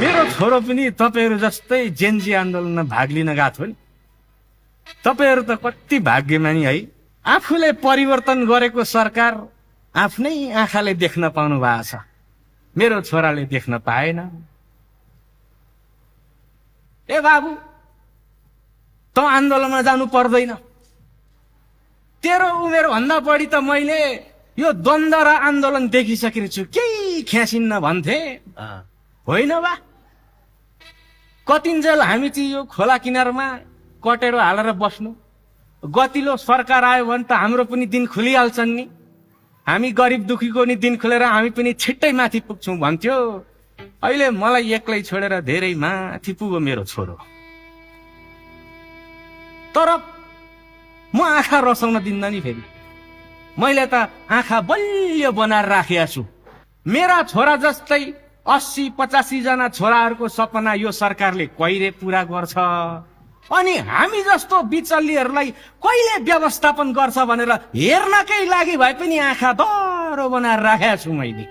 मेरो छोरो पनि तपाईहरु जस्तै जेनजी आन्दोलनमा भाग लिन गएको थियो नि। तपाईहरु त कति भाग्यमानी है, आफूले परिवर्तन गरेको सरकार आफ्नै आँखाले देख्न पाउनु भएको छ। मेरो छोराले देख्न पाएन। ए बाबु, त आन्दोलनमा जानु पर्दैन। तेरो उमेर भन्दा बढी त मैले यो द्वन्द्व र आन्दोलन देखिसकेको छु, केही ख्यासिन्न भन्थे होइन बा। कतिन्जेल हामी चाहिँ यो खोला किनारमा कटेरो हालेर बस्नु, गतिलो सरकार आयो भने त हाम्रो पनि दिन खुलिहाल्छन् नि। हामी गरिब दुखीको नि दिन खुलेर हामी पनि छिट्टै माथि पुग्छौँ भन्थ्यो। अहिले मलाई एक्लै छोडेर धेरै माथि पुग्यो मेरो छोरो। तर म आँखा रसाउन दिन्न नि फेरि। मैले त आँखा बलियो बनाएर राखेको छु। मेरा छोरा जस्तै 80-85 जना छोराहरूको सपना यो सरकारले कहिले पूरा गर्छ, अनि हामी जस्तो बिचल्लीहरूलाई कहिले व्यवस्थापन गर्छ भनेर हेर्नकै लागि भए पनि आँखा दरो बनाएर राखेको छु मैले।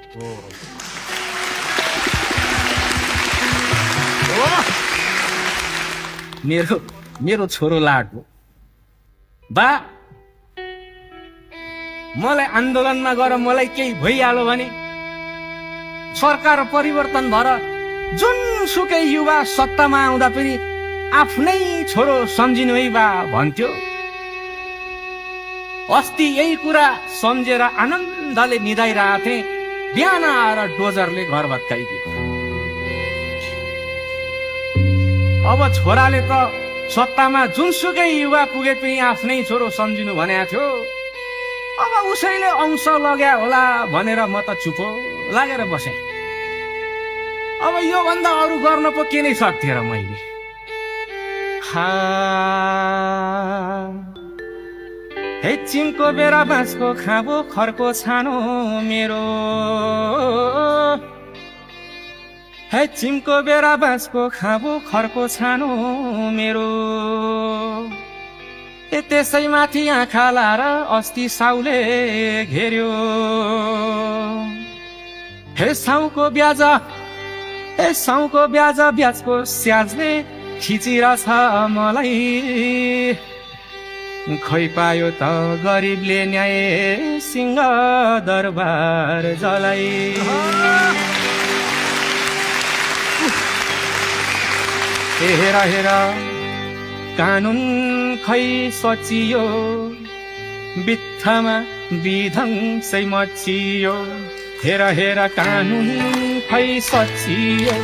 मेरो छोरो लाडको बा, मलाई आन्दोलनमा गएर मलाई केही भइहाल्यो भने सरकार परिवर्तन भएर जुनसुकै युवा सत्तामा आउँदा पनि आफ्नै छोरो सम्झिनु है बा भन्थ्यो। अस्ति यही कुरा सम्झेर आनन्दले निदाइरहेको थिएँ, बिहान आएर डोजरले घर भत्काइदियो। अब छोराले त सत्तामा जुनसुकै युवा पुगे पनि आफ्नै छोरो सम्झिनु भनेको थियो। अब उसैले अंश लग्या होला भनेर म त चुपो लागेर बसेँ। अब यो भन्दा अरू गर्न पो के नै सक्थेँ र मैले। हे चिमको बेरा बाँसको खाबो खरको छानो मेरो, हे चिमको बेरा बाँसको खाबो खरको छानो मेरो। त्यसैमाथि आँखा लाएर अस्ति साउले घेर्यो। हे साउको ब्याज, हे साउको ब्याज ब्याजको स्याजले खिचिरहेछ मलाई। खै पायो त गरिबले न्याय सिंह दरबार जलाई। हेर हेर कानुन खै सचियो, बित्थामा विध्वंसै मचियो। हेर हेर कानुन खै सचियो।